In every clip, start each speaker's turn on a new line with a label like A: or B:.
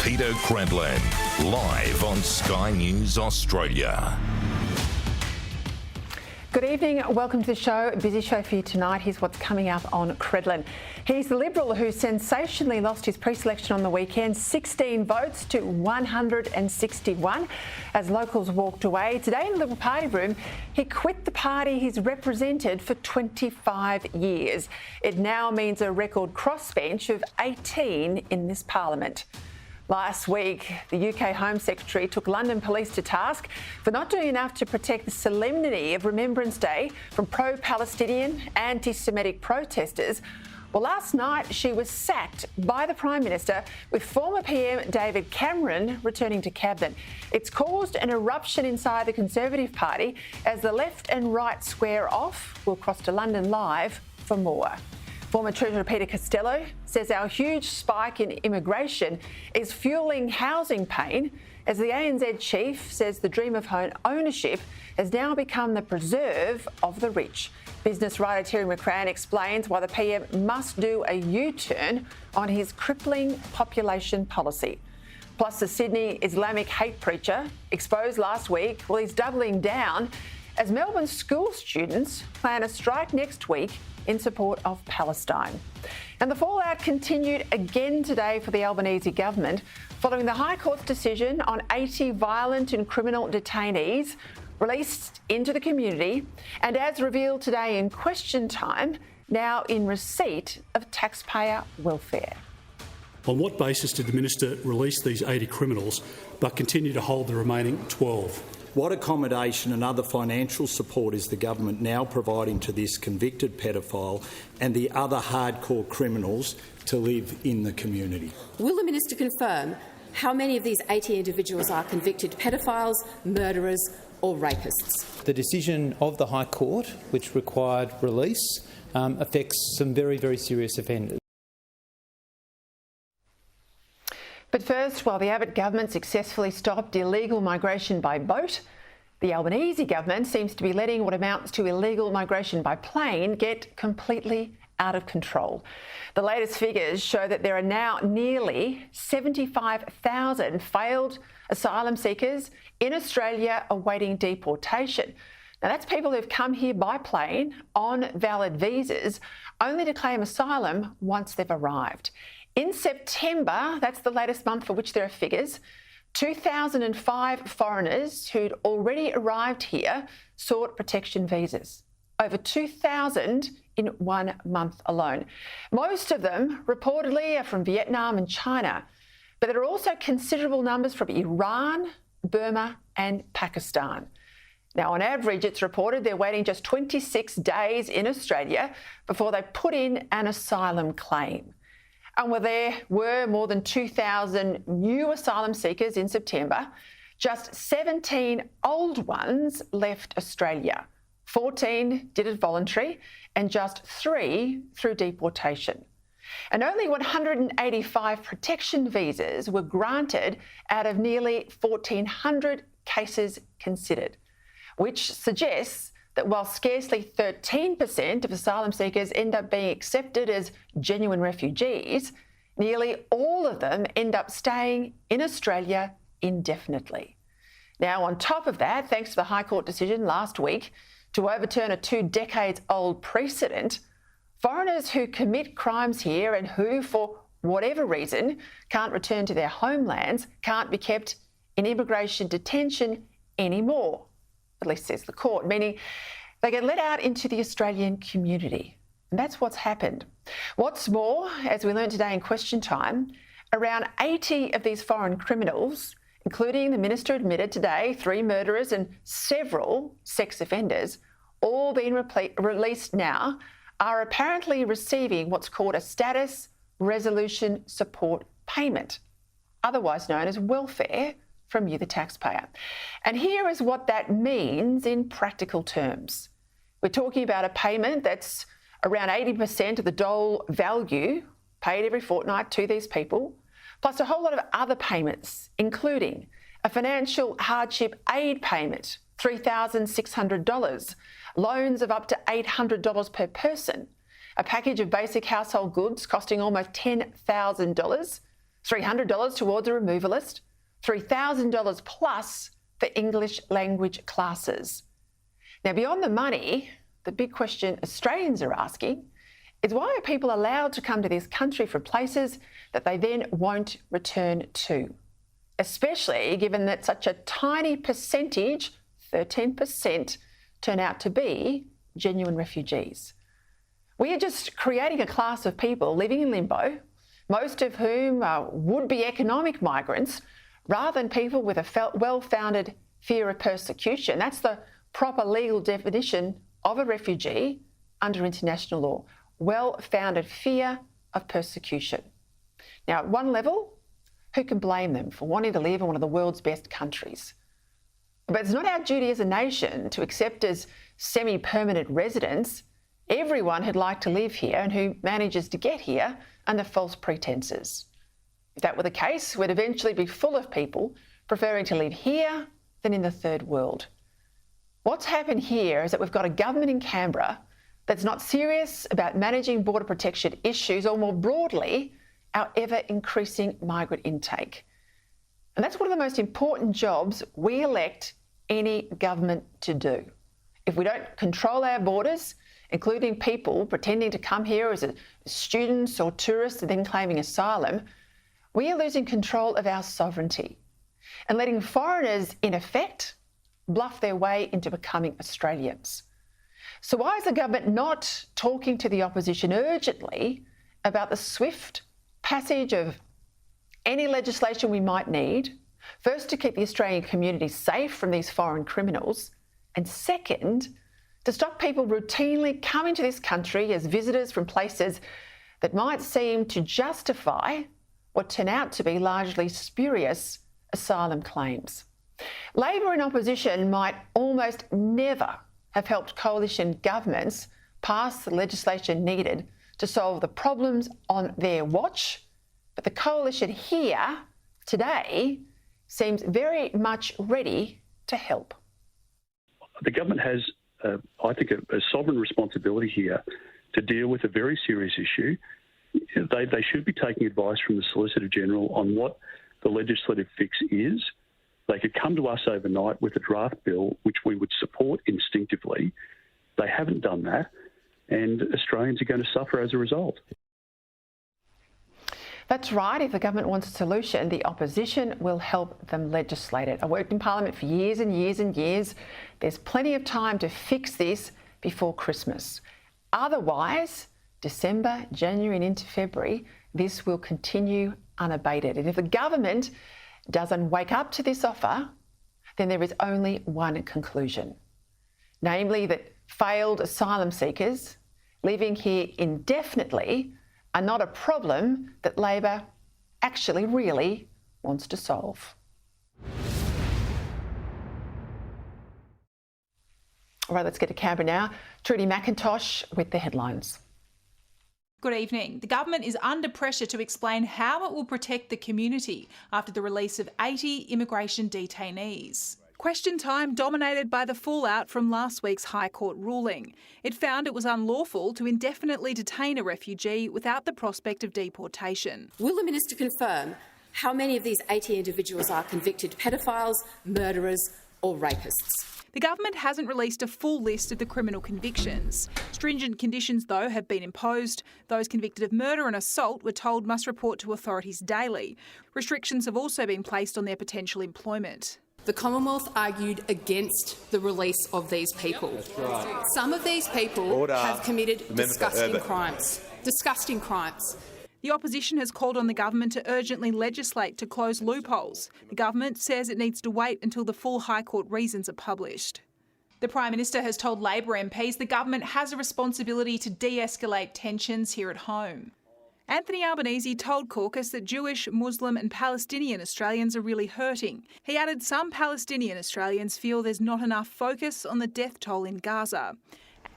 A: Peter Credlin, live on Sky News Australia.
B: Good evening, welcome to the show. A busy show for you tonight. Here's what's coming up on Credlin. He's the Liberal who sensationally lost his pre-selection on the weekend, 16 votes to 161 as locals walked away. Today in the Liberal Party room, he quit the party he's represented for 25 years. It now means a record crossbench of 18 in this parliament. Last week, the UK Home Secretary took London police to task for not doing enough to protect the solemnity of Remembrance Day from pro-Palestinian, anti-Semitic protesters. Well, last night she was sacked by the Prime Minister, with former PM David Cameron returning to Cabinet. It's caused an eruption inside the Conservative Party as the left and right square off. We'll cross to London live for more. Former Treasurer Peter Costello says our huge spike in immigration is fuelling housing pain, as the ANZ chief says the dream of home ownership has now become the preserve of the rich. Business writer Terry McCrann explains why the PM must do a U-turn on his crippling population policy. Plus, the Sydney Islamic hate preacher exposed last week, well, he's doubling down as Melbourne school students plan a strike next week in support of Palestine. And the fallout continued again today for the Albanese government following the High Court's decision on 80 violent and criminal detainees released into the community, and as revealed today in Question Time, now in receipt of taxpayer welfare.
C: On what basis did the Minister release these 80 criminals but continue to hold the remaining 12?
D: What accommodation and other financial support is the government now providing to this convicted pedophile and the other hardcore criminals to live in the community?
E: Will the Minister confirm how many of these 80 individuals are convicted pedophiles, murderers or rapists?
F: The decision of the High Court, which required release, affects some very, very serious offenders.
B: But first, while the Abbott government successfully stopped illegal migration by boat, the Albanese government seems to be letting what amounts to illegal migration by plane get completely out of control. The latest figures show that there are now nearly 75,000 failed asylum seekers in Australia awaiting deportation. Now, that's people who've come here by plane on valid visas, only to claim asylum once they've arrived. In September, that's the latest month for which there are figures, 2,005 foreigners who'd already arrived here sought protection visas. Over 2,000 in 1 month alone. Most of them reportedly are from Vietnam and China, but there are also considerable numbers from Iran, Burma and Pakistan. Now, on average, it's reported they're waiting just 26 days in Australia before they put in an asylum claim. And where there were more than 2,000 new asylum seekers in September, just 17 old ones left Australia. 14 did it voluntary and just 3 through deportation. And only 185 protection visas were granted out of nearly 1,400 cases considered, which suggests that while scarcely 13% of asylum seekers end up being accepted as genuine refugees, nearly all of them end up staying in Australia indefinitely. Now, on top of that, thanks to the High Court decision last week to overturn a 2-decades-old precedent, foreigners who commit crimes here and who, for whatever reason, can't return to their homelands can't be kept in immigration detention anymore. At least says the court, meaning they get let out into the Australian community. And that's what's happened. What's more, as we learned today in Question Time, around 80 of these foreign criminals, including the Minister admitted today 3 murderers and several sex offenders, all being released now, are apparently receiving what's called a status resolution support payment, otherwise known as welfare, from you, the taxpayer. And here is what that means in practical terms. We're talking about a payment that's around 80% of the dole value paid every fortnight to these people, plus a whole lot of other payments, including a financial hardship aid payment, $3,600, loans of up to $800 per person, a package of basic household goods costing almost $10,000, $300 towards a removalist, $3,000 plus for English language classes. Now, beyond the money, the big question Australians are asking is why are people allowed to come to this country from places that they then won't return to? Especially given that such a tiny percentage, 13%, turn out to be genuine refugees. We are just creating a class of people living in limbo, most of whom are would-be economic migrants, rather than people with a well-founded fear of persecution. That's the proper legal definition of a refugee under international law. Well-founded fear of persecution. Now, at one level, who can blame them for wanting to live in one of the world's best countries? But it's not our duty as a nation to accept as semi-permanent residents everyone who'd like to live here and who manages to get here under false pretences. If that were the case, we'd eventually be full of people preferring to live here than in the third world. What's happened here is that we've got a government in Canberra that's not serious about managing border protection issues or, more broadly, our ever-increasing migrant intake. And that's one of the most important jobs we elect any government to do. If we don't control our borders, including people pretending to come here as students or tourists and then claiming asylum, we are losing control of our sovereignty and letting foreigners, in effect, bluff their way into becoming Australians. So why is the government not talking to the opposition urgently about the swift passage of any legislation we might need, first to keep the Australian community safe from these foreign criminals, and second, to stop people routinely coming to this country as visitors from places that might seem to justify what turn out to be largely spurious asylum claims. Labor in opposition might almost never have helped coalition governments pass the legislation needed to solve the problems on their watch, but the coalition here today seems very much ready to help.
G: The government has, I think, a sovereign responsibility here to deal with a very serious issue. They should be taking advice from the Solicitor General on what the legislative fix is. They could come to us overnight with a draft bill which we would support instinctively. They haven't done that, and Australians are going to suffer as a result.
B: That's right. If the government wants a solution, the opposition will help them legislate it. I worked in Parliament for years and years and years. There's plenty of time to fix this before Christmas. Otherwise, December, January and into February, this will continue unabated. And if the government doesn't wake up to this offer, then there is only one conclusion, namely that failed asylum seekers living here indefinitely are not a problem that Labor actually really wants to solve. All right, let's get to Canberra now. Trudy McIntosh with the headlines.
H: Good evening. The government is under pressure to explain how it will protect the community after the release of 80 immigration detainees. Question time dominated by the fallout from last week's High Court ruling. It found it was unlawful to indefinitely detain a refugee without the prospect of deportation.
E: Will the Minister confirm how many of these 80 individuals are convicted pedophiles, murderers or rapists?
H: The government hasn't released a full list of the criminal convictions. Stringent conditions, though, have been imposed. Those convicted of murder and assault were told must report to authorities daily. Restrictions have also been placed on their potential employment.
E: The Commonwealth argued against the release of these people. Right. Some of these people have committed disgusting crimes. Disgusting crimes.
H: The opposition has called on the government to urgently legislate to close loopholes. The government says it needs to wait until the full High Court reasons are published. The Prime Minister has told Labor MPs the government has a responsibility to de-escalate tensions here at home. Anthony Albanese told caucus that Jewish, Muslim and Palestinian Australians are really hurting. He added some Palestinian Australians feel there's not enough focus on the death toll in Gaza.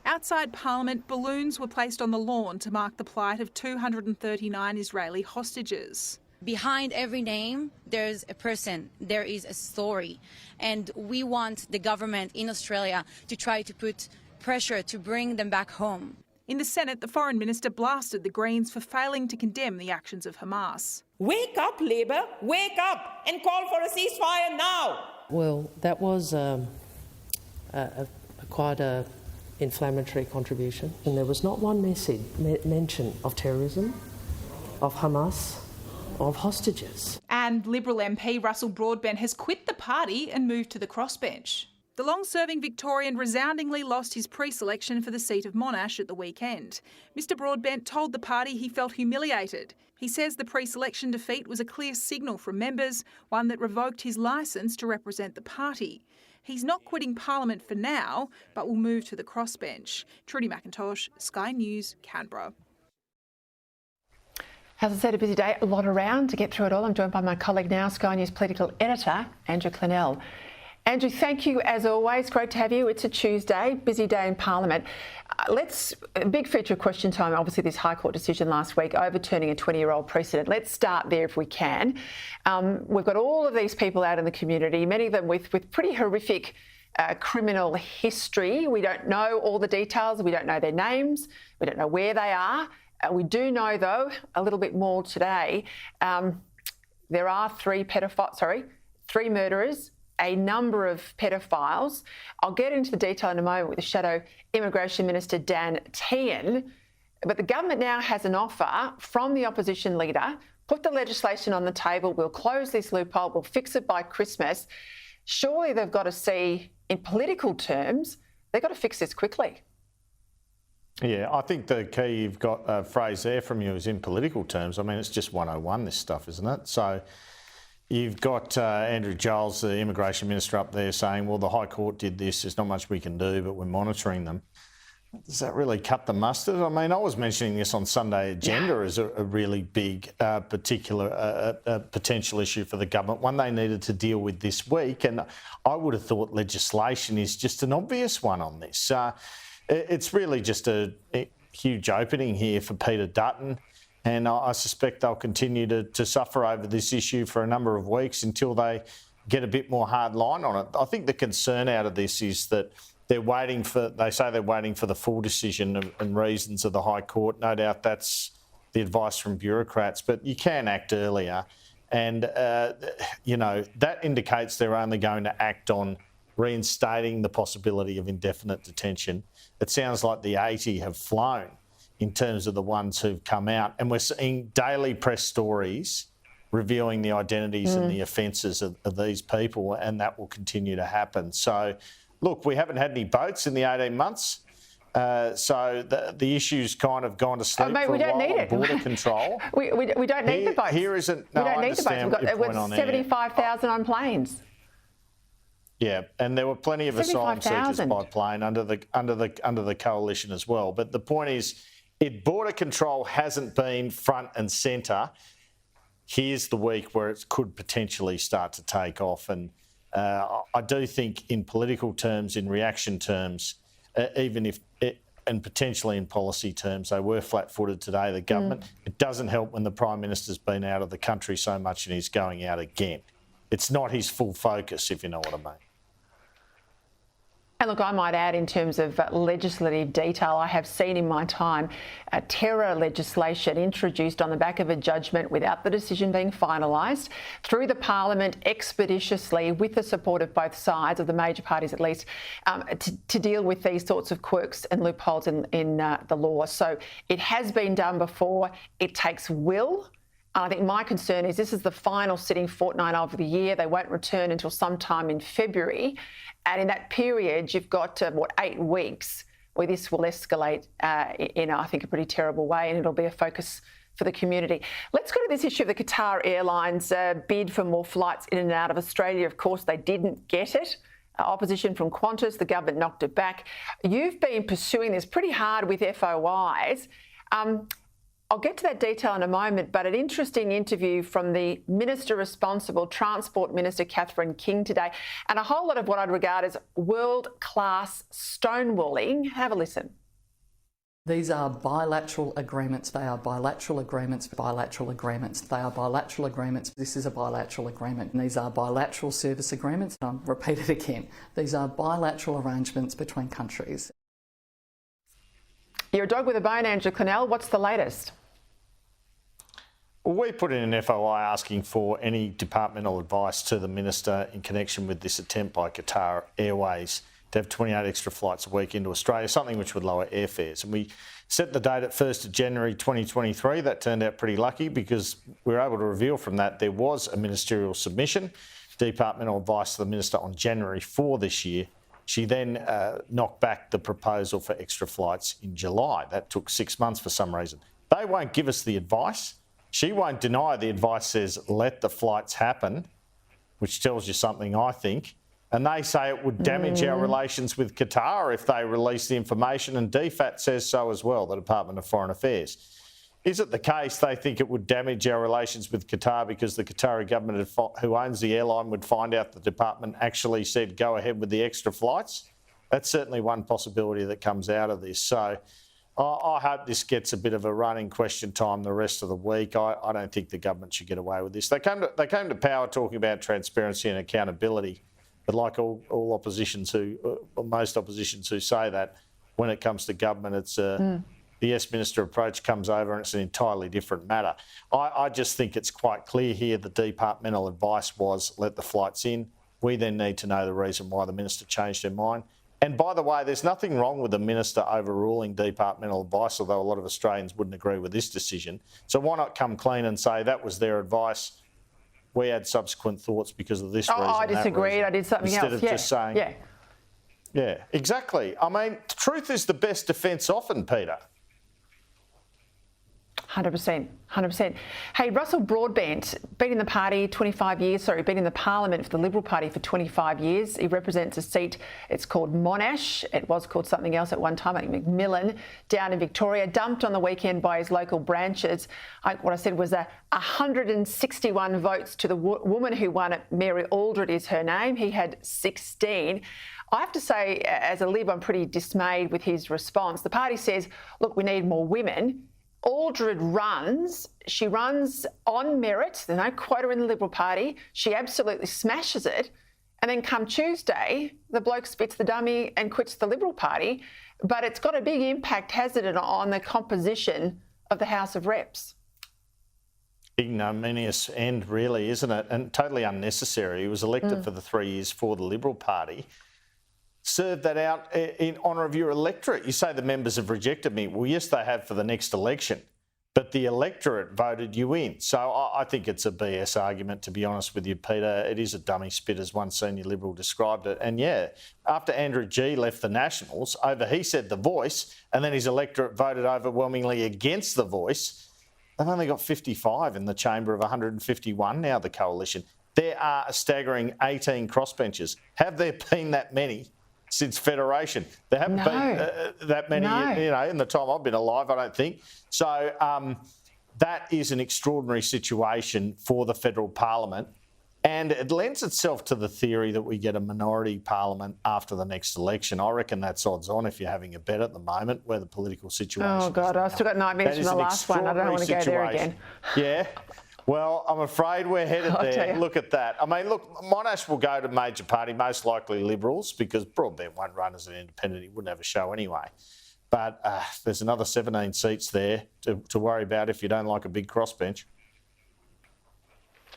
H: Outside Parliament, balloons were placed on the lawn to mark the plight of 239 Israeli hostages.
I: Behind every name, there's a person, there is a story. And we want the government in Australia to try to put pressure to bring them back home.
H: In the Senate, the Foreign Minister blasted the Greens for failing to condemn the actions of Hamas.
J: Wake up, Labor, wake up and call for a ceasefire now.
K: Well, that was quite an inflammatory contribution, and there was not one mention of terrorism, of Hamas, of hostages.
H: And Liberal MP Russell Broadbent has quit the party and moved to the crossbench. The long-serving Victorian resoundingly lost his pre-selection for the seat of Monash at the weekend. Mr Broadbent told the party he felt humiliated. He says the pre-selection defeat was a clear signal from members, one that revoked his licence to represent the party. He's not quitting Parliament for now, but will move to the crossbench. Trudy McIntosh, Sky News, Canberra.
B: As I said, a busy day, a lot around. To get through it all, I'm joined by my colleague now, Sky News political editor, Andrew Clennell. Andrew, thank you as always. Great to have you. It's a Tuesday, busy day in Parliament. A big feature of question time, obviously this High Court decision last week overturning a 20-year-old precedent. Let's start there if we can. We've got all of these people out in the community, many of them with pretty horrific criminal history. We don't know all the details. We don't know their names. We don't know where they are. We do know, though, a little bit more today. There are three murderers, a number of pedophiles. I'll get into the detail in a moment with the Shadow Immigration Minister Dan Tehan. But the government now has an offer from the opposition leader. Put the legislation on the table. We'll close this loophole. We'll fix it by Christmas. Surely they've got to see, in political terms, they've got to fix this quickly.
L: Yeah, I think the key you've got a phrase there from you is in political terms. I mean, it's just 101, this stuff, isn't it? So you've got Andrew Giles, the Immigration Minister, up there saying, well, the High Court did this, there's not much we can do, but we're monitoring them. Does that really cut the mustard? I mean, I was mentioning this on Sunday Agenda as a really big potential issue for the government, one they needed to deal with this week. And I would have thought legislation is just an obvious one on this. It's really just a huge opening here for Peter Dutton, and I suspect they'll continue to suffer over this issue for a number of weeks until they get a bit more hard line on it. I think the concern out of this is that they say they're waiting for the full decision and reasons of the High Court. No doubt that's the advice from bureaucrats, but you can act earlier. And, that indicates they're only going to act on reinstating the possibility of indefinite detention. It sounds like the 80 have flown in terms of the ones who've come out. And we're seeing daily press stories revealing the identities and the offences of these people, and that will continue to happen. So, look, we haven't had any boats in the 18 months. So the issue's kind of gone to sleep for a while on border control.
B: We don't need the boats.
L: We don't need the boats.
B: We've got 75,000 on planes.
L: Yeah, and there were plenty of asylum seekers by plane under the coalition as well. But the point is, if border control hasn't been front and centre, here's the week where it could potentially start to take off. And I do think in political terms, in reaction terms, and potentially in policy terms, they were flat-footed today, the government. It doesn't help when the Prime Minister's been out of the country so much and he's going out again. It's not his full focus, if you know what I mean.
B: And look, I might add in terms of legislative detail, I have seen in my time terror legislation introduced on the back of a judgment without the decision being finalised through the Parliament expeditiously with the support of both sides, of the major parties at least, to deal with these sorts of quirks and loopholes in the law. So it has been done before. It takes will. I think my concern is this is the final sitting fortnight of the year. They won't return until sometime in February. And in that period, you've got, 8 weeks where this will escalate in, I think, a pretty terrible way, and it'll be a focus for the community. Let's go to this issue of the Qatar Airlines bid for more flights in and out of Australia. Of course, they didn't get it. Opposition from Qantas, the government knocked it back. You've been pursuing this pretty hard with FOIs. I'll get to that detail in a moment, but an interesting interview from the Minister responsible, Transport Minister Catherine King today, and a whole lot of what I'd regard as world-class stonewalling. Have a listen.
M: These are bilateral agreements. They are bilateral agreements, bilateral agreements. They are bilateral agreements. This is a bilateral agreement. And these are bilateral service agreements. I'll repeat it again. These are bilateral arrangements between countries.
B: You're a dog with a bone, Andrew Clennell. What's the latest?
L: Well, we put in an FOI asking for any departmental advice to the Minister in connection with this attempt by Qatar Airways to have 28 extra flights a week into Australia, something which would lower airfares. And we set the date at 1st of January 2023. That turned out pretty lucky because we were able to reveal from that there was a ministerial submission, departmental advice to the Minister on January 4 this year. She then knocked back the proposal for extra flights in July. That took 6 months for some reason. They won't give us the advice. She won't deny the advice says let the flights happen, which tells you something, I think. And they say it would damage our relations with Qatar if they release the information, and DFAT says so as well, the Department of Foreign Affairs. Is it the case they think it would damage our relations with Qatar because the Qatari government, who owns the airline, would find out the department actually said go ahead with the extra flights? That's certainly one possibility that comes out of this. So I hope this gets a bit of a running question time the rest of the week. I don't think the government should get away with this. They came to power talking about transparency and accountability, but like all oppositions most oppositions who say that, when it comes to government, it's the Yes Minister approach comes over and it's an entirely different matter. I just think it's quite clear here the departmental advice was let the flights in. We then need to know the reason why the Minister changed her mind. And by the way, there's nothing wrong with the Minister overruling departmental advice, although a lot of Australians wouldn't agree with this decision. So why not come clean and say that was their advice? We had subsequent thoughts because of this reason.
B: I disagreed. I did something
L: else.
B: Instead
L: of just saying... Yeah, exactly. I mean, truth is the best defence often, Peter.
B: 100%, 100%. Hey, Russell Broadbent, been in the party 25 years, been in the Parliament for the Liberal Party for 25 years. He represents a seat, it's called Monash. It was called something else at one time, I think Macmillan, down in Victoria, dumped on the weekend by his local branches. What I said was 161 votes to the woman who won it. Mary Aldred is her name. He had 16. I have to say, as a Lib, I'm pretty dismayed with his response. The party says, look, we need more women. Aldred runs on merit. There's no quota in the Liberal Party. She absolutely smashes it. And then come Tuesday, the bloke spits the dummy and quits the Liberal Party. But it's got a big impact, has it, on the composition of the House of Reps?
L: Ignominious end, really, isn't it? And totally unnecessary. He was elected for the 3 years for the Liberal Party. Serve that out in honour of your electorate. You say the members have rejected me. Well, yes, they have for the next election, but the electorate voted you in. So I think it's a BS argument, to be honest with you, Peter. It is a dummy spit, as one senior Liberal described it. And yeah, after Andrew G left the Nationals, he said the Voice, and then his electorate voted overwhelmingly against the Voice. They've only got 55 in the chamber of 151 now, the coalition. There are a staggering 18 crossbenchers. Have there been that many since Federation? There haven't been that many, in the time I've been alive, I don't think. So that is an extraordinary situation for the federal parliament, and it lends itself to the theory that we get a minority parliament after the next election. I reckon that's odds on if you're having a bet at the moment where the political situation
B: Oh, God, I've still got nightmares from the last one. I don't want to go there again.
L: Yeah. Well, I'm afraid we're headed there. Look at that. I mean, look, Monash will go to major party, most likely Liberals, because Broadbent won't run as an independent. He wouldn't have a show anyway. But there's another 17 seats there to worry about if you don't like a big crossbench.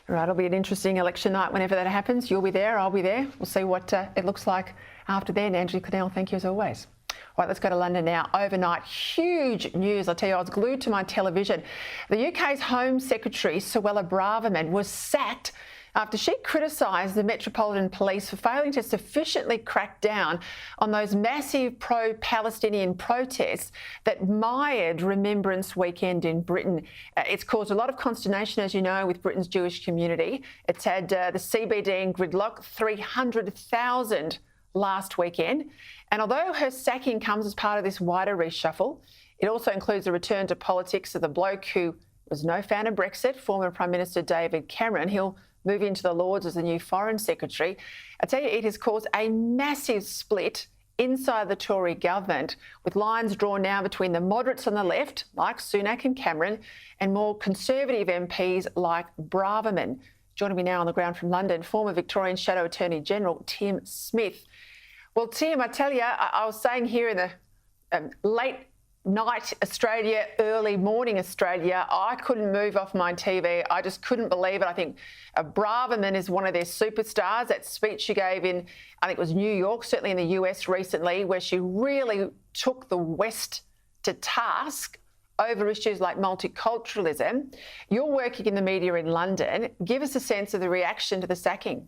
B: Right, it'll be an interesting election night whenever that happens. You'll be there, I'll be there. We'll see what it looks like after then. Andrew Clennell, thank you as always. Right, let's go to London now. Overnight, huge news. I tell you, I was glued to my television. The UK's Home Secretary, Suella Braverman, was sacked after she criticised the Metropolitan Police for failing to sufficiently crack down on those massive pro-Palestinian protests that mired Remembrance Weekend in Britain. It's caused a lot of consternation, as you know, with Britain's Jewish community. It's had the CBD in gridlock, 300,000 last weekend. And although her sacking comes as part of this wider reshuffle, it also includes a return to politics of the bloke who was no fan of Brexit, former Prime Minister David Cameron. He'll move into the Lords as the new Foreign Secretary. I tell you, it has caused a massive split inside the Tory government, with lines drawn now between the moderates on the left, like Sunak and Cameron, and more conservative MPs like Braverman. Joining me now on the ground from London, former Victorian Shadow Attorney General Tim Smith. Well, Tim, I tell you, I was saying here in the late night Australia, early morning Australia. I couldn't move off my TV. I just couldn't believe it. I think Braverman is one of their superstars. That speech she gave in, I think it was New York, certainly in the US recently, where she really took the West to task over issues like multiculturalism. You're working in the media in London. Give us a sense of the reaction to the sacking.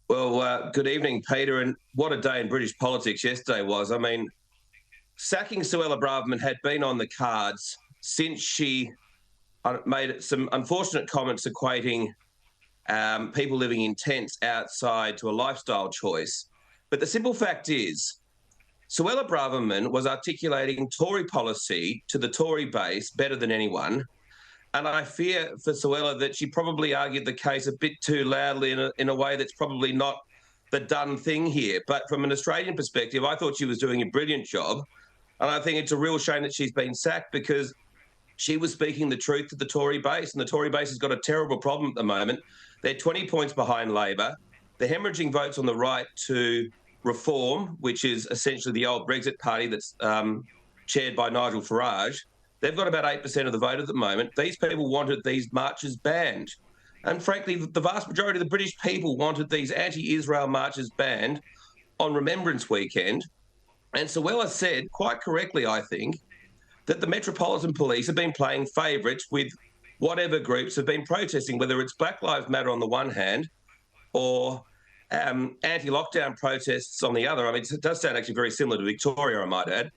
N: Well, good evening, Peter. And what a day in British politics yesterday was. I mean, sacking Suella Braverman had been on the cards since she made some unfortunate comments equating people living in tents outside to a lifestyle choice. But the simple fact is, Suella Braverman was articulating Tory policy to the Tory base better than anyone. And I fear for Suella that she probably argued the case a bit too loudly in a way that's probably not the done thing here. But from an Australian perspective, I thought she was doing a brilliant job. And I think it's a real shame that she's been sacked because she was speaking the truth to the Tory base. And the Tory base has got a terrible problem at the moment. They're 20 points behind Labor. They're hemorrhaging votes on the right to Reform, which is essentially the old Brexit party that's chaired by Nigel Farage. They've got about 8% of the vote at the moment. These people wanted these marches banned. And frankly, the vast majority of the British people wanted these anti-Israel marches banned on Remembrance Weekend. And Suella said, quite correctly, I think, that the Metropolitan Police have been playing favourites with whatever groups have been protesting, whether it's Black Lives Matter on the one hand or anti-lockdown protests on the other. I mean, it does sound actually very similar to Victoria, I might add.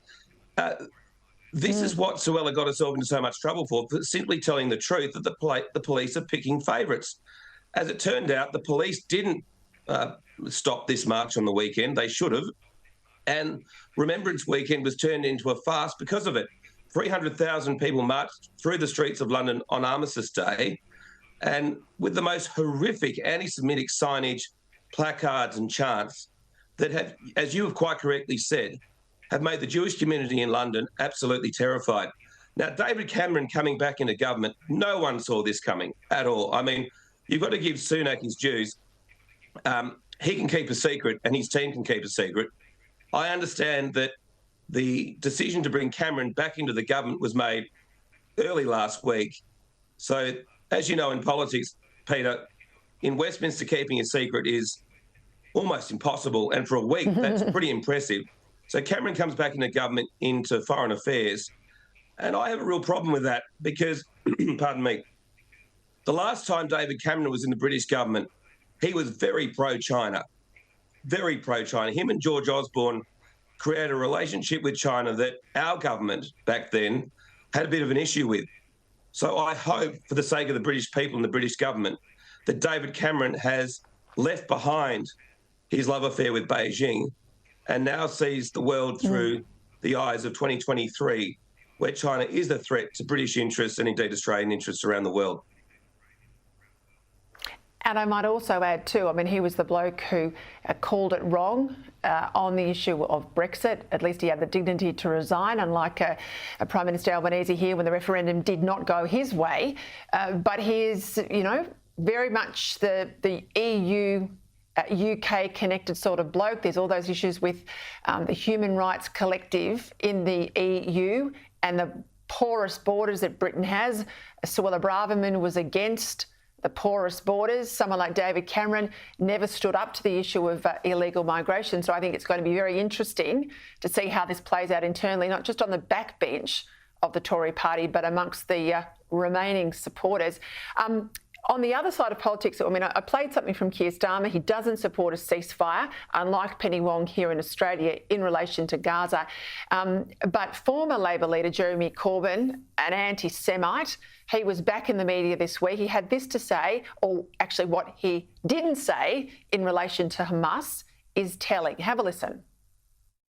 N: This is what Suella got herself into so much trouble for simply telling the truth that the police are picking favourites. As it turned out, the police didn't stop this march on the weekend. They should have. And Remembrance Weekend was turned into a farce because of it. 300,000 people marched through the streets of London on Armistice Day, and with the most horrific anti-Semitic signage, placards and chants that have, as you have quite correctly said, have made the Jewish community in London absolutely terrified. Now, David Cameron coming back into government, no one saw this coming at all. I mean, you've got to give Sunak his dues. He can keep a secret and his team can keep a secret. I understand that the decision to bring Cameron back into the government was made early last week. So, as you know, in politics, Peter, in Westminster, keeping a secret is almost impossible. And for a week, that's pretty impressive. So Cameron comes back into government, into foreign affairs. And I have a real problem with that because, pardon me, the last time David Cameron was in the British government, he was very pro-China, very pro-China. Him and George Osborne created a relationship with China that our government back then had a bit of an issue with. So I hope, for the sake of the British people and the British government, that David Cameron has left behind his love affair with Beijing and now sees the world through the eyes of 2023, where China is a threat to British interests and indeed Australian interests around the world.
B: And I might also add too, I mean, he was the bloke who called it wrong on the issue of Brexit. At least he had the dignity to resign, unlike Prime Minister Albanese here when the referendum did not go his way. But he's, you know, very much the EU UK connected sort of bloke. There's all those issues with the human rights collective in the EU and the porous borders that Britain has. Suella Braverman was against the porous borders. Someone like David Cameron never stood up to the issue of illegal migration. So I think it's going to be very interesting to see how this plays out internally, not just on the backbench of the Tory party, but amongst the remaining supporters. On the other side of politics, I mean, I played something from Keir Starmer. He doesn't support a ceasefire, unlike Penny Wong here in Australia in relation to Gaza. But former Labor leader Jeremy Corbyn, an anti-Semite, he was back in the media this week. He had this to say, or actually what he didn't say in relation to Hamas is telling. Have a listen.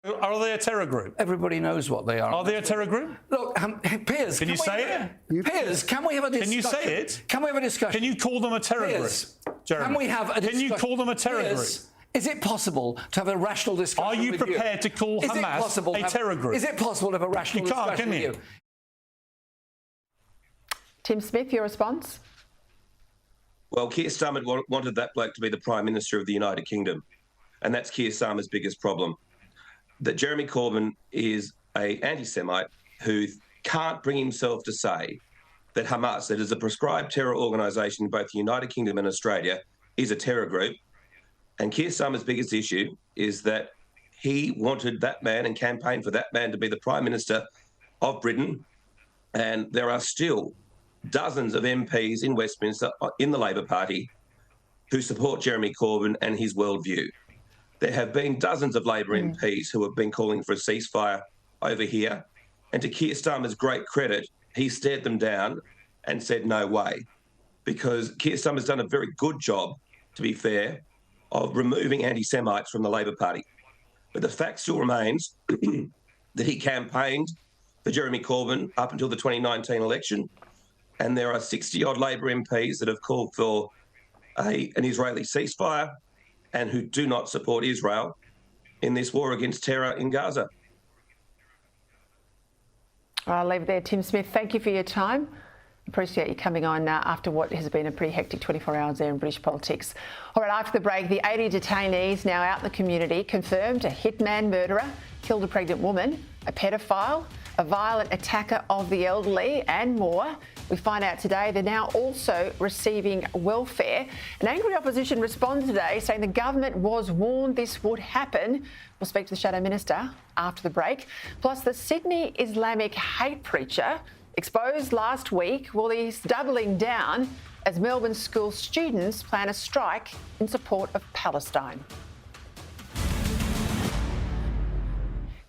O: Are they a terror group?
P: Everybody knows what they are.
O: Are they a terror group?
P: Look, Piers,
O: can you say it?
P: Piers, can we have a discussion?
O: Can you say it?
P: Can we have a discussion?
O: Can you call them a terror group, Jeremy?
P: Can we have a discussion?
O: Can you call them a terror group?
P: Is it possible to have a rational discussion
O: with you? Are you prepared to call Hamas a terror group?
P: Is it possible to have a rational discussion with you?
B: Tim Smith, your response?
N: Well, Keir Starmer wanted that bloke to be the Prime Minister of the United Kingdom, and that's Keir Starmer's biggest problem. That Jeremy Corbyn is an anti-Semite who can't bring himself to say that Hamas, that is a prescribed terror organisation in both the United Kingdom and Australia, is a terror group. And Keir Starmer's biggest issue is that he wanted that man and campaigned for that man to be the Prime Minister of Britain. And there are still dozens of MPs in Westminster in the Labor Party who support Jeremy Corbyn and his worldview. There have been dozens of Labor MPs who have been calling for a ceasefire over here. And to Keir Starmer's great credit, he stared them down and said no way, because Keir Starmer's done a very good job, to be fair, of removing anti-Semites from the Labor Party. But the fact still remains that he campaigned for Jeremy Corbyn up until the 2019 election, and there are 60-odd Labor MPs that have called for an Israeli ceasefire and who do not support Israel in this war against terror in Gaza.
B: I'll leave it there. Tim Smith, thank you for your time. Appreciate you coming on after what has been a pretty hectic 24 hours there in British politics. All right, after the break, the 80 detainees now out in the community confirmed a hitman murderer killed a pregnant woman, a pedophile, a violent attacker of the elderly and more. We find out today they're now also receiving welfare. An angry opposition responded today saying the government was warned this would happen. We'll speak to the Shadow Minister after the break. Plus, the Sydney Islamic hate preacher exposed last week, well, he's doubling down as Melbourne school students plan a strike in support of Palestine.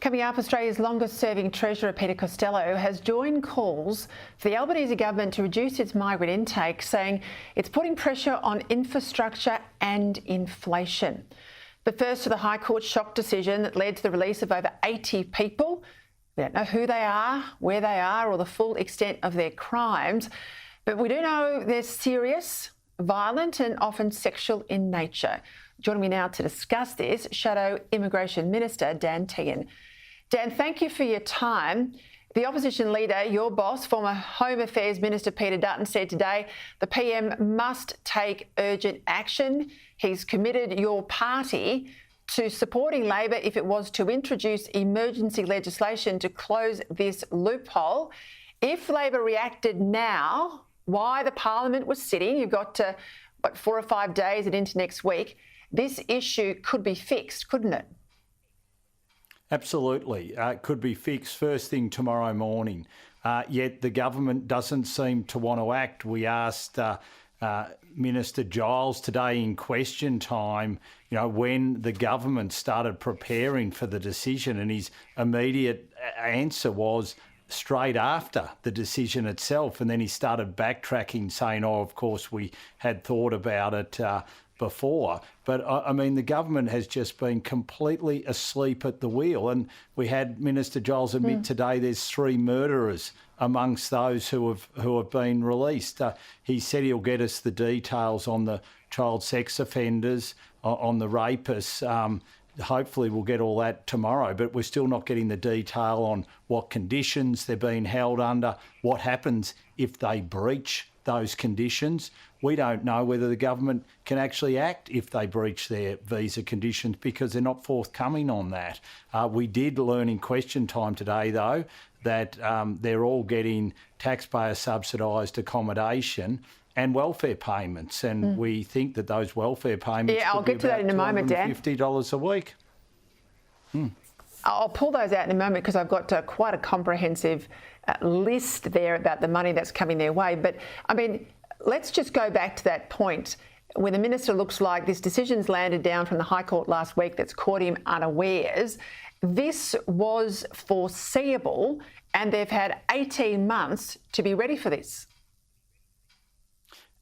B: Coming up, Australia's longest-serving Treasurer Peter Costello has joined calls for the Albanese government to reduce its migrant intake, saying it's putting pressure on infrastructure and inflation. But first to the High Court shock decision that led to the release of over 80 people. We don't know who they are, where they are, or the full extent of their crimes, but we do know they're serious, violent and often sexual in nature. Joining me now to discuss this, Shadow Immigration Minister Dan Tehan. Dan, thank you for your time. The opposition leader, your boss, former Home Affairs Minister Peter Dutton, said today the PM must take urgent action. He's committed your party to supporting Labor if it was to introduce emergency legislation to close this loophole. If Labor reacted now, why the Parliament was sitting, you've got 4 or 5 days and into next week, this issue could be fixed, couldn't it?
D: Absolutely. It could be fixed first thing tomorrow morning. Yet the government doesn't seem to want to act. We asked Minister Giles today in question time, when the government started preparing for the decision, and his immediate answer was straight after the decision itself. And then he started backtracking, saying, of course, we had thought about it before. But, the government has just been completely asleep at the wheel. And we had Minister Giles admit today there's 3 murderers amongst those who have been released. He said he'll get us the details on the child sex offenders, on the rapists. Hopefully we'll get all that tomorrow, but we're still not getting the detail on what conditions they're being held under, what happens if they breach those conditions. We don't know whether the government can actually act if they breach their visa conditions because they're not forthcoming on that. We did learn in question time today, though, that they're all getting taxpayer subsidised accommodation and welfare payments, and we think that those welfare payments
B: I'll get to that in a moment, Dan.
D: $50 a week.
B: I'll pull those out in a moment because I've got quite a comprehensive list there about the money that's coming their way. But, let's just go back to that point when the minister looks like this decision's landed down from the High Court last week that's caught him unawares. This was foreseeable and they've had 18 months to be ready for this.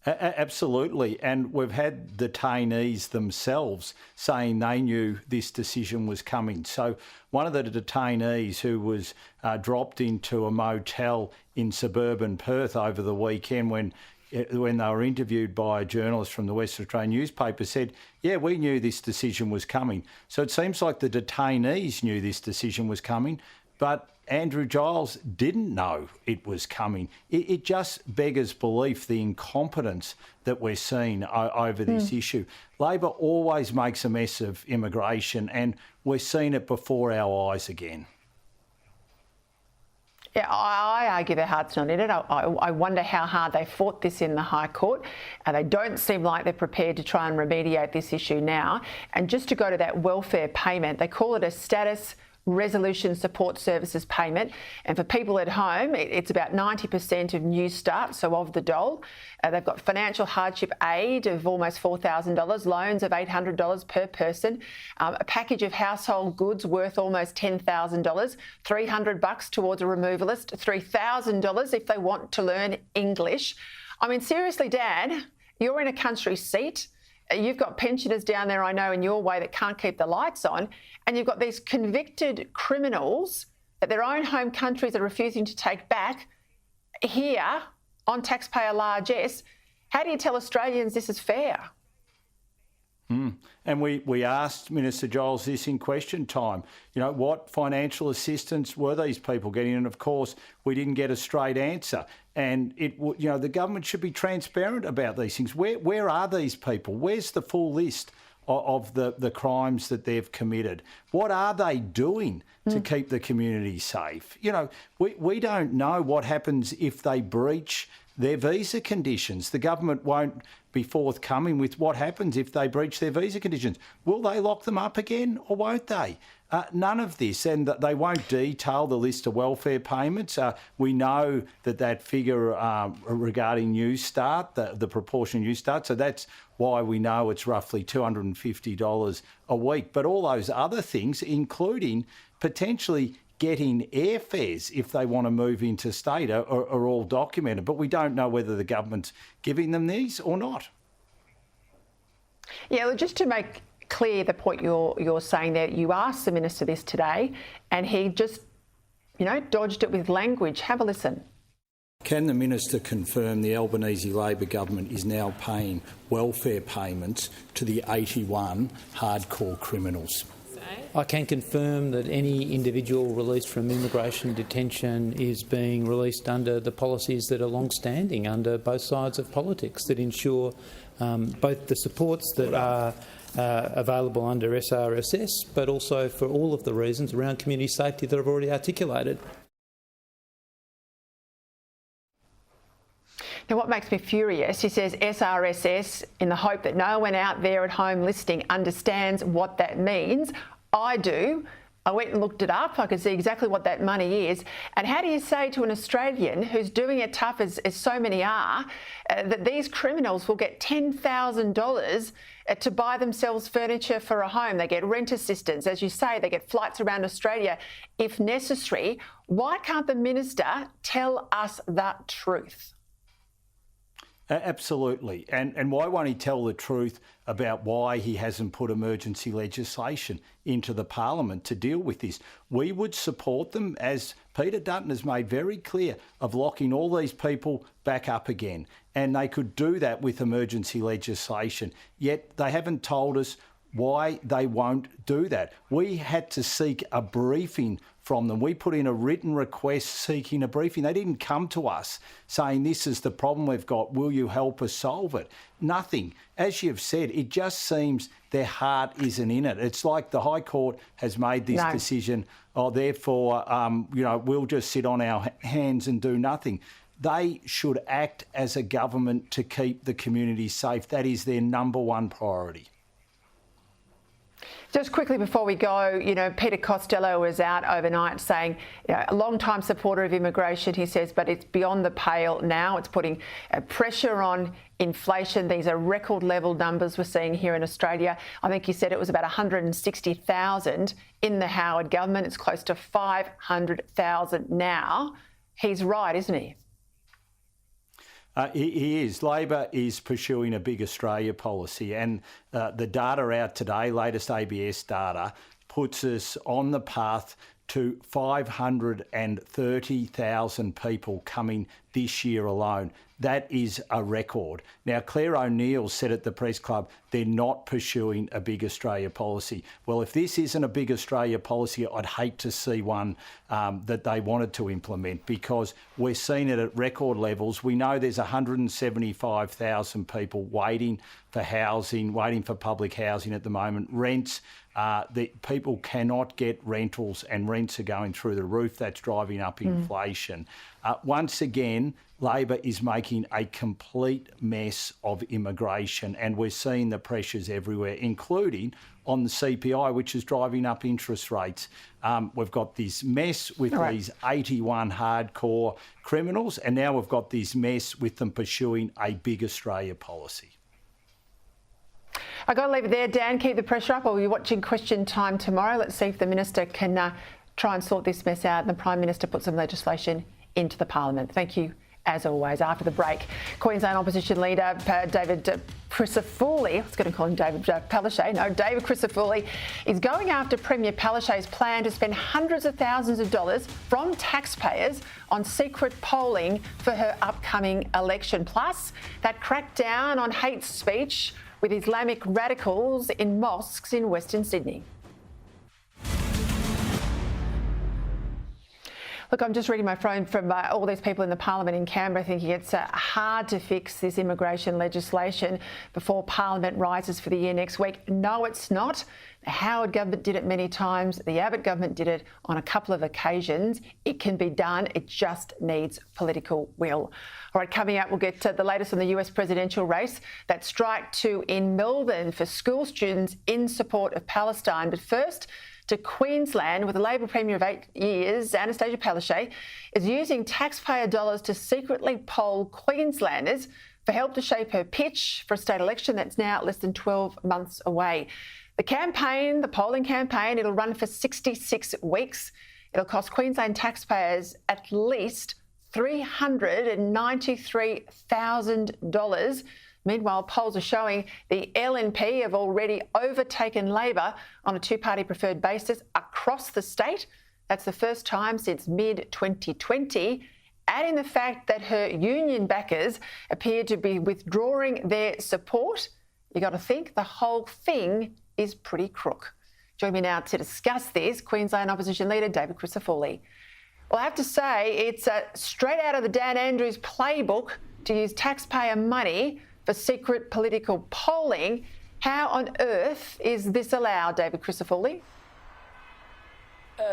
D: Absolutely. And we've had detainees themselves saying they knew this decision was coming. So one of the detainees who was dropped into a motel in suburban Perth over the weekend when they were interviewed by a journalist from the Western Australian newspaper said, yeah, we knew this decision was coming. So it seems like the detainees knew this decision was coming, but Andrew Giles didn't know it was coming. It just beggars belief, the incompetence that we're seeing over this issue. Labor always makes a mess of immigration, and we're seeing it before our eyes again.
B: Yeah, I argue their heart's not in it. I wonder how hard they fought this in the High Court. They don't seem like they're prepared to try and remediate this issue now. And just to go to that welfare payment, they call it a status resolution support services payment. And for people at home, it's about 90% of New Start, so of the dole. They've got financial hardship aid of almost $4,000, loans of $800 per person, a package of household goods worth almost $10,000, $300 towards a removalist, $3,000 if they want to learn English. I mean, seriously, Dad, you're in a country seat. You've got pensioners down there, I know, in your way that can't keep the lights on. And you've got these convicted criminals that their own home countries are refusing to take back here on taxpayer largesse. How do you tell Australians this is fair?
D: And we asked Minister Giles this in question time. You know, what financial assistance were these people getting? And of course, we didn't get a straight answer. And the government should be transparent about these things. Where are these people? Where's the full list of the crimes that they've committed? What are they doing to keep the community safe? You know, we don't know what happens if they breach their visa conditions. The government won't be forthcoming with what happens if they breach their visa conditions. Will they lock them up again or won't they? None of this, and they won't detail the list of welfare payments. We know that figure regarding New Start, the proportion of New Start, so that's why we know it's roughly $250 a week. But all those other things, including potentially getting airfares if they want to move interstate, are all documented. But we don't know whether the government's giving them these or not.
B: Yeah, well, just to make clear the point you're saying there, you asked the minister this today and he just, dodged it with language. Have a listen.
D: Can the minister confirm the Albanese Labor government is now paying welfare payments to the 81 hardcore criminals?
F: I can confirm that any individual released from immigration detention is being released under the policies that are long-standing under both sides of politics that ensure both the supports that are available under SRSS, but also for all of the reasons around community safety that I've already articulated.
B: Now, what makes me furious, he says SRSS, in the hope that no one out there at home listening understands what that means. I do. I went and looked it up. I could see exactly what that money is. And how do you say to an Australian who's doing it tough, as so many are, that these criminals will get $10,000 to buy themselves furniture for a home? They get rent assistance. As you say, they get flights around Australia if necessary. Why can't the minister tell us the truth?
D: Absolutely. And why won't he tell the truth about why he hasn't put emergency legislation into the Parliament to deal with this? We would support them, as Peter Dutton has made very clear, of locking all these people back up again. And they could do that with emergency legislation. Yet they haven't told us why they won't do that. We had to seek a briefing from them. We put in a written request seeking a briefing. They didn't come to us saying, this is the problem we've got, will you help us solve it? Nothing. As you've said, it just seems their heart isn't in it. It's like the High Court has made this decision, therefore, we'll just sit on our hands and do nothing. They should act as a government to keep the community safe. That is their number one priority.
B: Just quickly before we go, Peter Costello was out overnight saying, a long-time supporter of immigration, he says, but it's beyond the pale now. It's putting pressure on inflation. These are record-level numbers we're seeing here in Australia. I think he said it was about 160,000 in the Howard government. It's close to 500,000 now. He's right, isn't he?
D: He is. Labor is pursuing a big Australia policy, and the data out today, latest ABS data, puts us on the path to 530,000 people coming this year alone. That is a record. Now, Claire O'Neill said at the press club they're not pursuing a Big Australia policy. Well, if this isn't a Big Australia policy, I'd hate to see one that they wanted to implement, because we're seeing it at record levels. We know there's 175,000 people waiting for housing, waiting for public housing at the moment. Rents, people cannot get rentals, and rents are going through the roof. That's driving up inflation. Once again, Labor is making a complete mess of immigration, and we're seeing the pressures everywhere, including on the CPI, which is driving up interest rates. We've got this mess with these 81 hardcore criminals, and now we've got this mess with them pursuing a Big Australia policy.
B: I've got to leave it there. Dan, keep the pressure up. Or we'll be watching Question Time tomorrow. Let's see if the Minister can try and sort this mess out and the Prime Minister put some legislation into the Parliament. Thank you, as always. After the break, Queensland Opposition Leader David Crisafulli, I was going to call him David Palaszczuk, no, David Crisafulli, is going after Premier Palaszczuk's plan to spend hundreds of thousands of dollars from taxpayers on secret polling for her upcoming election. Plus, that crackdown on hate speech with Islamic radicals in mosques in Western Sydney. Look, I'm just reading my phone from all these people in the Parliament in Canberra thinking it's hard to fix this immigration legislation before Parliament rises for the year next week. No, it's not. The Howard government did it many times. The Abbott government did it on a couple of occasions. It can be done. It just needs political will. All right, coming up, we'll get the latest on the US presidential race. That strike two in Melbourne for school students in support of Palestine. But first, to Queensland, with the Labor Premier of 8 years, Anastasia Palaszczuk, is using taxpayer dollars to secretly poll Queenslanders for help to shape her pitch for a state election that's now less than 12 months away. The campaign, the polling campaign, it'll run for 66 weeks. It'll cost Queensland taxpayers at least $393,000. Meanwhile, polls are showing the LNP have already overtaken Labor on a two-party preferred basis across the state. That's the first time since mid-2020, adding the fact that her union backers appear to be withdrawing their support. You got to think the whole thing is pretty crook. Join me now to discuss this, Queensland Opposition Leader David Crisafulli. Well, I have to say, it's straight out of the Dan Andrews playbook to use taxpayer money for secret political polling. How on earth is this allowed, David Crisafulli?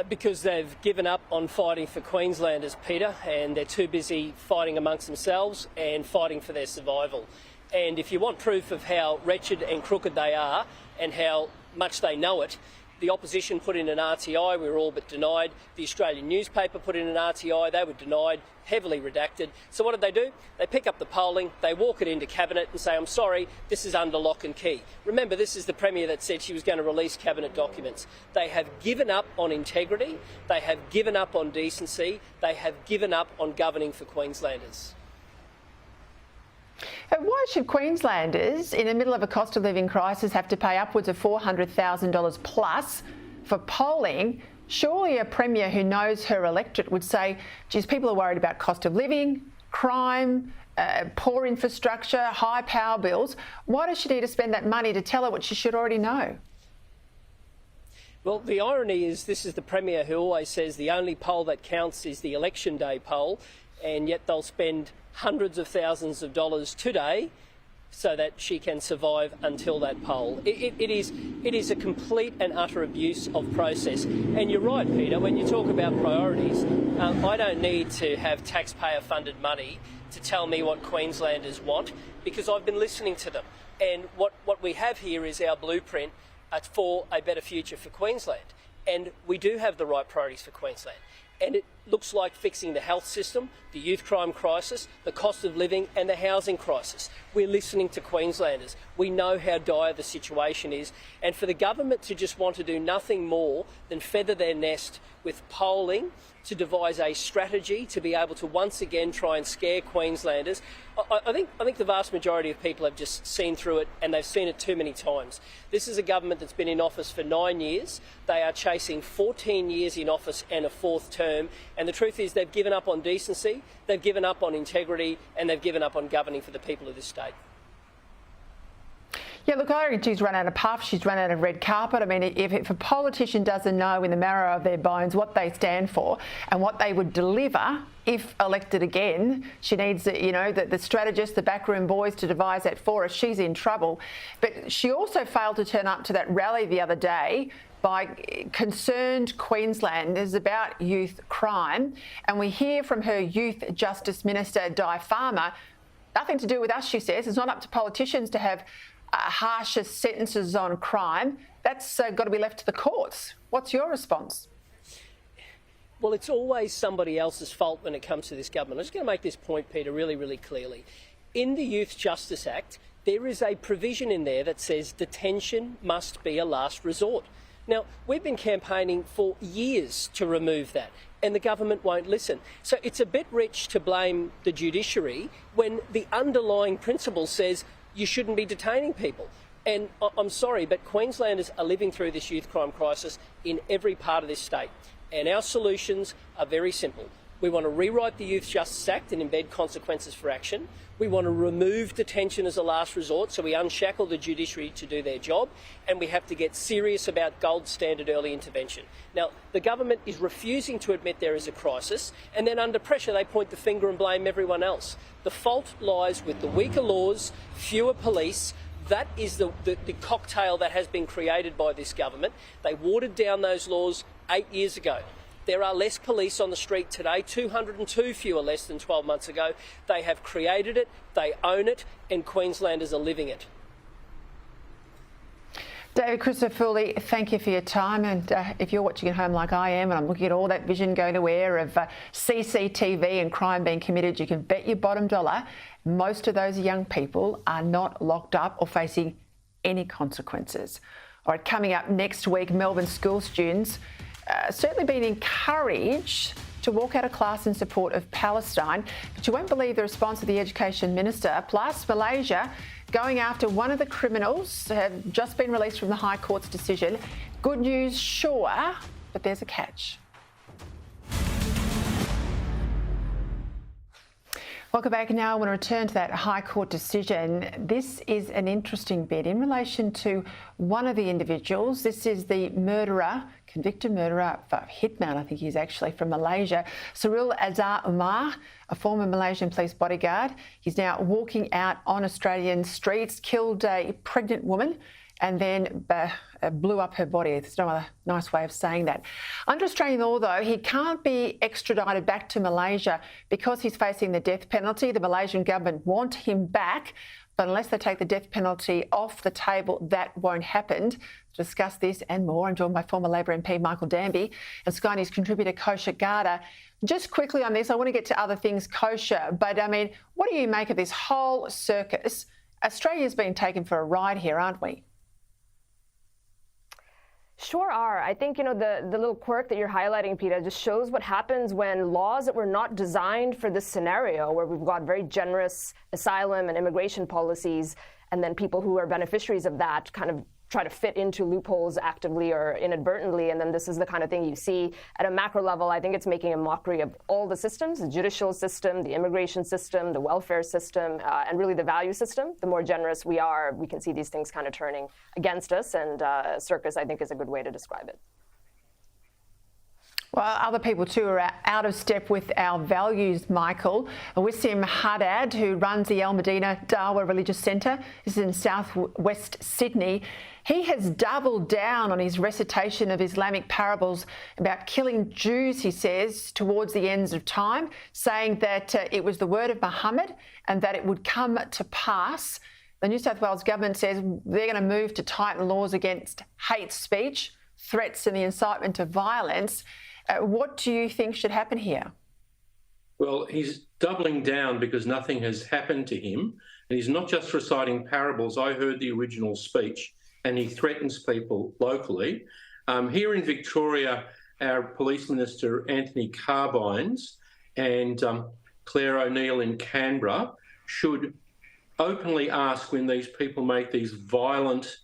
Q: Because they've given up on fighting for Queenslanders, Peter, and they're too busy fighting amongst themselves and fighting for their survival. And if you want proof of how wretched and crooked they are and how much they know it, the opposition put in an RTI, we were all but denied. The Australian newspaper put in an RTI, they were denied, heavily redacted. So what did they do? They pick up the polling, they walk it into Cabinet and say, I'm sorry, this is under lock and key. Remember, this is the Premier that said she was going to release Cabinet documents. They have given up on integrity, they have given up on decency, they have given up on governing for Queenslanders.
B: Why should Queenslanders, in the middle of a cost of living crisis, have to pay upwards of $400,000 plus for polling? Surely a Premier who knows her electorate would say, geez, people are worried about cost of living, crime, poor infrastructure, high power bills. Why does she need to spend that money to tell her what she should already know?
Q: Well, the irony is this is the Premier who always says the only poll that counts is the election day poll, and yet they'll spend hundreds of thousands of dollars today so that she can survive until that poll. It is a complete and utter abuse of process. And you're right, Peter, when you talk about priorities, I don't need to have taxpayer-funded money to tell me what Queenslanders want, because I've been listening to them. And what we have here is our blueprint for a better future for Queensland. And we do have the right priorities for Queensland. And it looks like fixing the health system, the youth crime crisis, the cost of living and the housing crisis. We're listening to Queenslanders. We know how dire the situation is. And for the government to just want to do nothing more than feather their nest with with polling to devise a strategy to be able to once again try and scare Queenslanders. I think the vast majority of people have just seen through it, and they've seen it too many times. This is a government that's been in office for 9 years. They are chasing 14 years in office and a fourth term. And the truth is they've given up on decency, they've given up on integrity, and they've given up on governing for the people of this state.
B: Yeah, look, I reckon she's run out of puff, she's run out of red carpet. I mean, if a politician doesn't know in the marrow of their bones what they stand for and what they would deliver if elected again, she needs, the strategists, the backroom boys to devise that for her. She's in trouble. But she also failed to turn up to that rally the other day by concerned Queenslanders about youth crime. And we hear from her Youth Justice Minister, Di Farmer, nothing to do with us, she says. It's not up to politicians to have harsher sentences on crime. That's got to be left to the courts. What's your response?
Q: Well, it's always somebody else's fault when it comes to this government. I'm just going to make this point, Peter, really, really clearly. In the Youth Justice Act, there is a provision in there that says detention must be a last resort. Now, we've been campaigning for years to remove that, and the government won't listen. So it's a bit rich to blame the judiciary when the underlying principle says you shouldn't be detaining people. And I'm sorry, but Queenslanders are living through this youth crime crisis in every part of this state. And our solutions are very simple. We want to rewrite the Youth Justice Act and embed consequences for action. We want to remove detention as a last resort so we unshackle the judiciary to do their job. And we have to get serious about gold standard early intervention. Now, the government is refusing to admit there is a crisis, and then under pressure they point the finger and blame everyone else. The fault lies with the weaker laws, fewer police. That is the cocktail that has been created by this government. They watered down those laws 8 years ago. There are less police on the street today, 202 fewer less than 12 months ago. They have created it, they own it, and Queenslanders are living it.
B: David Crisafulli, thank you for your time. And if you're watching at home like I am, and I'm looking at all that vision going to air of CCTV and crime being committed, you can bet your bottom dollar most of those young people are not locked up or facing any consequences. All right, coming up next week, Melbourne school students certainly been encouraged to walk out of class in support of Palestine, but you won't believe the response of the Education Minister. Plus, Malaysia going after one of the criminals have just been released from the High Court's decision. Good news, sure, but there's a catch. Welcome back. Now I want to return to that High Court decision. This is an interesting bit in relation to one of the individuals. This is the murderer, convicted murderer, hitman, I think he's actually from Malaysia, Cyril Azhar Umar, a former Malaysian police bodyguard. He's now walking out on Australian streets, killed a pregnant woman and then blew up her body. There's no other nice way of saying that. Under Australian law, though, he can't be extradited back to Malaysia because he's facing the death penalty. The Malaysian government want him back, but unless they take the death penalty off the table, that won't happen. To discuss this and more, I'm joined by former Labor MP Michael Danby and Sky News contributor Kosha Garda. Just quickly on this, I want to get to other things, Kosha, but I mean, what do you make of this whole circus? Australia's been taken for a ride here, aren't we?
R: Sure are. I think, the little quirk that you're highlighting, Peter, just shows what happens when laws that were not designed for this scenario, where we've got very generous asylum and immigration policies, and then people who are beneficiaries of that kind of try to fit into loopholes actively or inadvertently, and then this is the kind of thing you see at a macro level. I think it's making a mockery of all the systems, the judicial system, the immigration system, the welfare system, and really the value system. The more generous we are, we can see these things kind of turning against us, and circus, I think, is a good way to describe it.
B: Well, other people too are out of step with our values, Michael. Wissim Haddad, who runs the Al Medina Dawa Religious Centre, this is in southwest Sydney. He has doubled down on his recitation of Islamic parables about killing Jews, he says, towards the ends of time, saying that it was the word of Muhammad and that it would come to pass. The New South Wales government says they're going to move to tighten laws against hate speech, threats and the incitement of violence. What do you think should happen here?
S: Well, he's doubling down because nothing has happened to him. And he's not just reciting parables. I heard the original speech and he threatens people locally. Here in Victoria, our Police Minister, Anthony Carbines, and Claire O'Neill in Canberra should openly ask, when these people make these violent,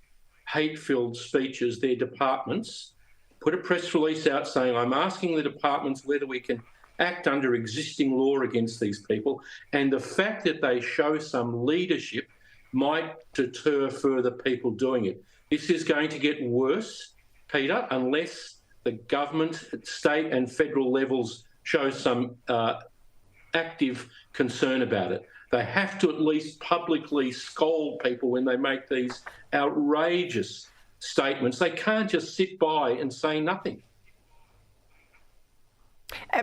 S: hate-filled speeches, their departments, put a press release out saying, I'm asking the departments whether we can act under existing law against these people, and the fact that they show some leadership might deter further people doing it. This is going to get worse, Peter, unless the government at state and federal levels show some active concern about it. They have to at least publicly scold people when they make these outrageous statements. They can't just sit by and say nothing.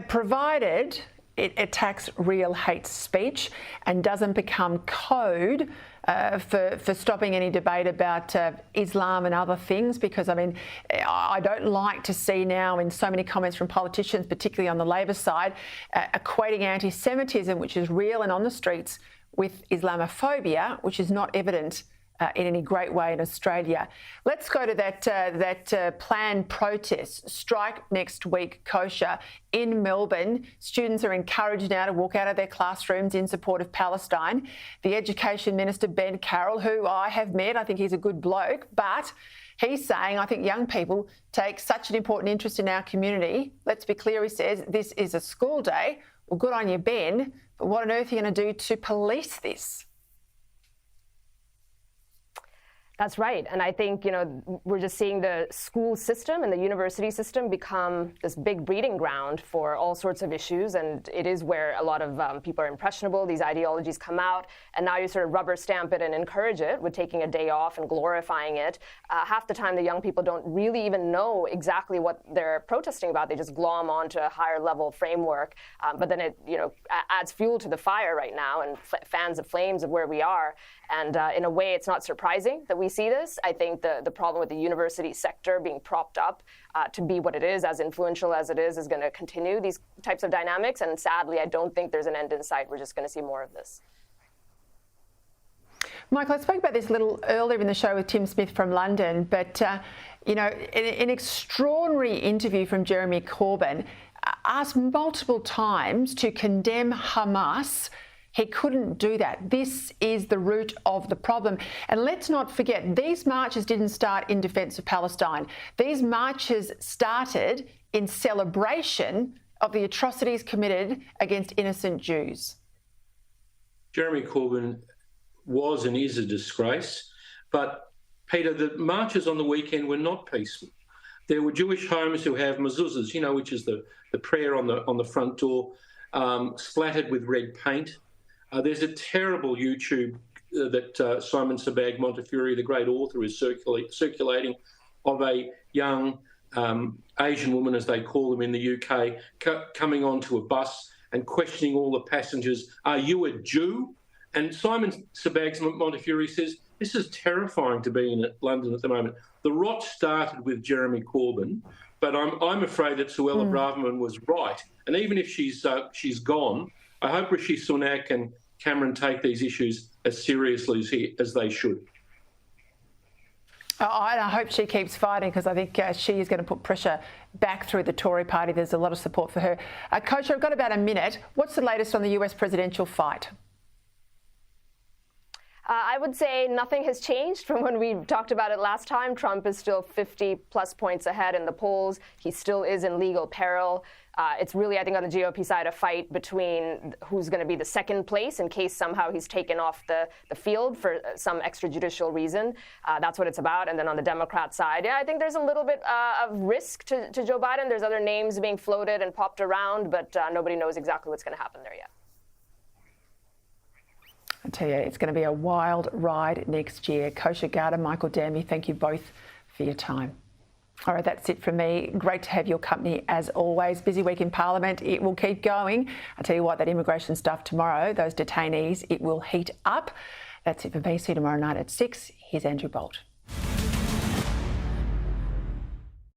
B: Provided it attacks real hate speech and doesn't become code for stopping any debate about Islam and other things, because, I mean, I don't like to see now in so many comments from politicians, particularly on the Labor side, equating anti-Semitism, which is real and on the streets, with Islamophobia, which is not evident in any great way in Australia. Let's go to that planned protest, strike next week, Kosher, in Melbourne. Students are encouraged now to walk out of their classrooms in support of Palestine. The Education Minister, Ben Carroll, who I have met, I think he's a good bloke, but he's saying, I think young people take such an important interest in our community. Let's be clear, he says, this is a school day. Well, good on you, Ben, but what on earth are you going to do to police this?
R: That's right. And I think, we're just seeing the school system and the university system become this big breeding ground for all sorts of issues. And it is where a lot of people are impressionable. These ideologies come out. And now you sort of rubber stamp it and encourage it with taking a day off and glorifying it. Half the time, the young people don't really even know exactly what they're protesting about. They just glom onto a higher level framework. But then it, adds fuel to the fire right now and fans the flames of where we are. And in a way, it's not surprising that we see this. I think the problem with the university sector being propped up to be what it is, as influential as it is going to continue these types of dynamics. And sadly, I don't think there's an end in sight. We're just going to see more of this.
B: Michael, I spoke about this a little earlier in the show with Tim Smith from London, but, an extraordinary interview from Jeremy Corbyn, asked multiple times to condemn Hamas. He couldn't do that. This is the root of the problem. And let's not forget, these marches didn't start in defence of Palestine. These marches started in celebration of the atrocities committed against innocent Jews.
S: Jeremy Corbyn was and is a disgrace. But, Peter, the marches on the weekend were not peaceful. There were Jewish homes who have mezuzahs, which is the prayer on the front door, splattered with red paint. There's a terrible YouTube that Simon Sebag Montefiore, the great author, is circulating of a young Asian woman, as they call them in the UK, coming onto a bus and questioning all the passengers, are you a Jew? And Simon Sebag Montefiore says, this is terrifying to be in London at the moment. The rot started with Jeremy Corbyn, but I'm afraid that Suella Braverman was right. And even if she's gone, I hope Rishi Sunak and Cameron take these issues as seriously as they should.
B: I hope she keeps fighting, because I think she is going to put pressure back through the Tory party. There's a lot of support for her. Coach, I've got about a minute. What's the latest on the US presidential fight?
R: I would say nothing has changed from when we talked about it last time. Trump is still 50-plus points ahead in the polls. He still is in legal peril. It's really, I think, on the GOP side, a fight between who's going to be the second place in case somehow he's taken off the field for some extrajudicial reason. That's what it's about. And then on the Democrat side, I think there's a little bit of risk to Joe Biden. There's other names being floated and popped around, but nobody knows exactly what's going to happen there yet.
B: I tell you, it's going to be a wild ride next year. Kosher Garda, Michael Dammy, thank you both for your time. All right, that's it from me. Great to have your company as always. Busy week in Parliament. It will keep going. I tell you what, that immigration stuff tomorrow, those detainees, it will heat up. That's it for me. See you tomorrow night at 6. Here's Andrew Bolt.